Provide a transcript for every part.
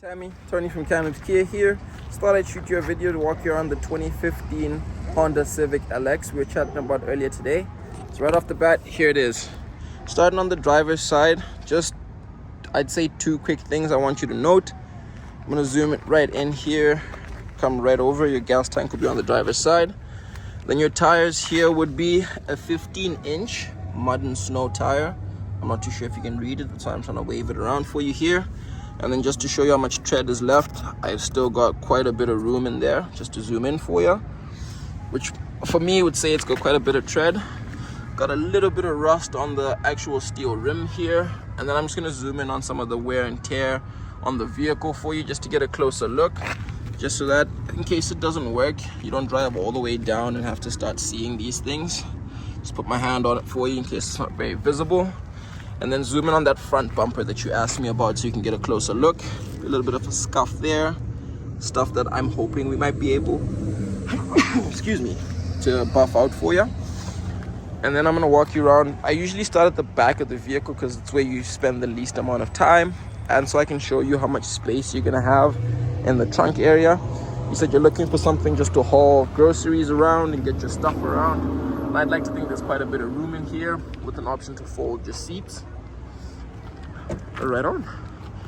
Tammy, Tony from Canada Kia here. Just thought I'd shoot you a video to walk you around the 2015 Honda Civic LX we were chatting about earlier today. So right off the bat, here it is. Starting on the driver's side, just I'd say two quick things I want you to note. I'm gonna zoom it right in here, come right over. Your gas tank will be on the driver's side. Then your tires here would be a 15-inch mud and snow tire. I'm not too sure if you can read it, that's why I'm trying to wave it around for you here. And then just to show you how much tread is left, I've still got quite a bit of room in there, just to zoom in for you, which for me would say it's got quite a bit of tread. Got a little bit of rust on the actual steel rim here, and then I'm just going to zoom in on some of the wear and tear on the vehicle for you, just to get a closer look, just so that in case it doesn't work, you don't drive all the way down and have to start seeing these things. Just put my hand on it for you in case it's not very visible. And then zoom in on that front bumper that you asked me about so you can get a closer look. A little bit of a scuff there, stuff that I'm hoping we might be able excuse me, to buff out for you. And then I'm going to walk you around. I usually start at the back of the vehicle because it's where you spend the least amount of time, and so I can show you how much space you're going to have in the trunk area. You said you're looking for something just to haul groceries around and get your stuff around. I'd like to think there's quite a bit of room in here with an option to fold your seats. Right on.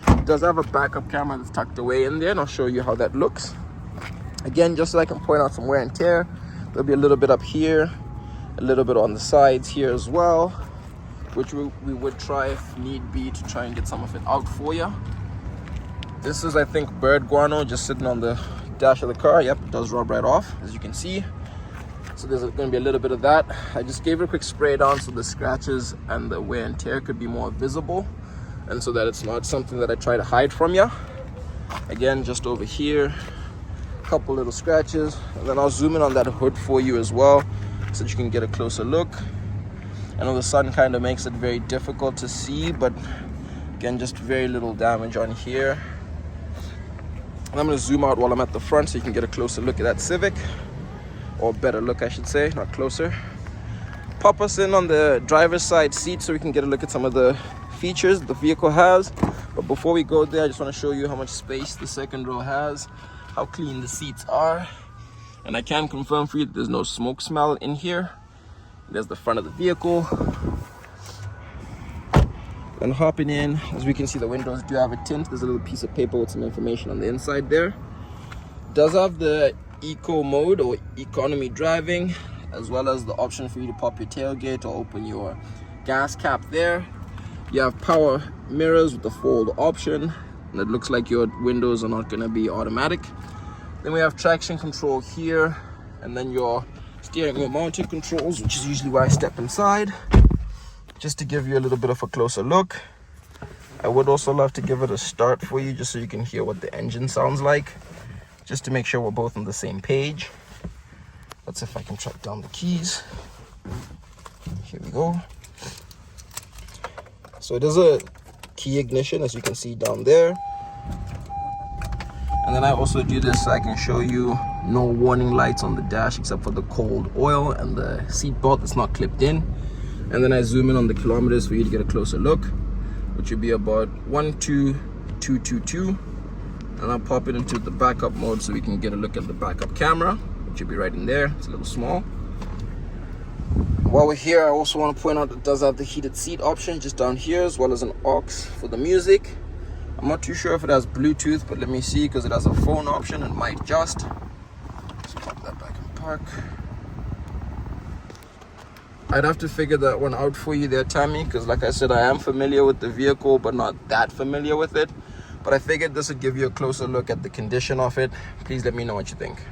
It does have a backup camera that's tucked away in there, and I'll show you how that looks. Again, just so I can point out some wear and tear, there'll be a little bit up here, a little bit on the sides here as well, which we would try if need be to try and get some of it out for you. This is, I think, bird guano just sitting on the dash of the car. Yep, it does rub right off, as you can see. So there's going to be a little bit of that. I just gave it a quick spray down so the scratches and the wear and tear could be more visible, and so that it's not something that I try to hide from you. Again, just over here, a couple little scratches, and then I'll zoom in on that hood for you as well so that you can get a closer look. I know the sun kind of makes it very difficult to see, but again, just very little damage on here. And I'm going to zoom out while I'm at the front so you can get a closer look at that Civic, or better look I should say, not closer. Pop us in on the driver's side seat so we can get a look at some of the features the vehicle has. But before we go there, I just want to show you how much space the second row has, how clean the seats are, and I can confirm for you that there's no smoke smell in here. There's the front of the vehicle. Then hopping in, as we can see, the windows do have a tint. There's a little piece of paper with some information on the inside there. It does have the eco mode or economy driving, as well as the option for you to pop your tailgate or open your gas cap there. You have power mirrors with the fold option, and it looks like your windows are not going to be automatic. Then we have traction control here, and then your steering wheel mounted controls, which is usually where I step inside, just to give you a little bit of a closer look. I would also love to give it a start for you just so you can hear what the engine sounds like, just to make sure we're both on the same page. Let's see if I can track down the keys. Here we go. So it is a key ignition, as you can see down there. And then I also do this so I can show you no warning lights on the dash except for the cold oil and the seat belt that's not clipped in. And then I zoom in on the kilometers for you to get a closer look, which would be about 12222. And I'll pop it into the backup mode so we can get a look at the backup camera, which should be right in there. It's a little small. While we're here, I also want to point out that it does have the heated seat option just down here, as well as an aux for the music. I'm not too sure if it has Bluetooth, but let me see, because it has a phone option and might just. Let's pop that back in park. I'd have to figure that one out for you there, Tammy, because like I said, I am familiar with the vehicle, but not that familiar with it. But I figured this would give you a closer look at the condition of it. Please let me know what you think.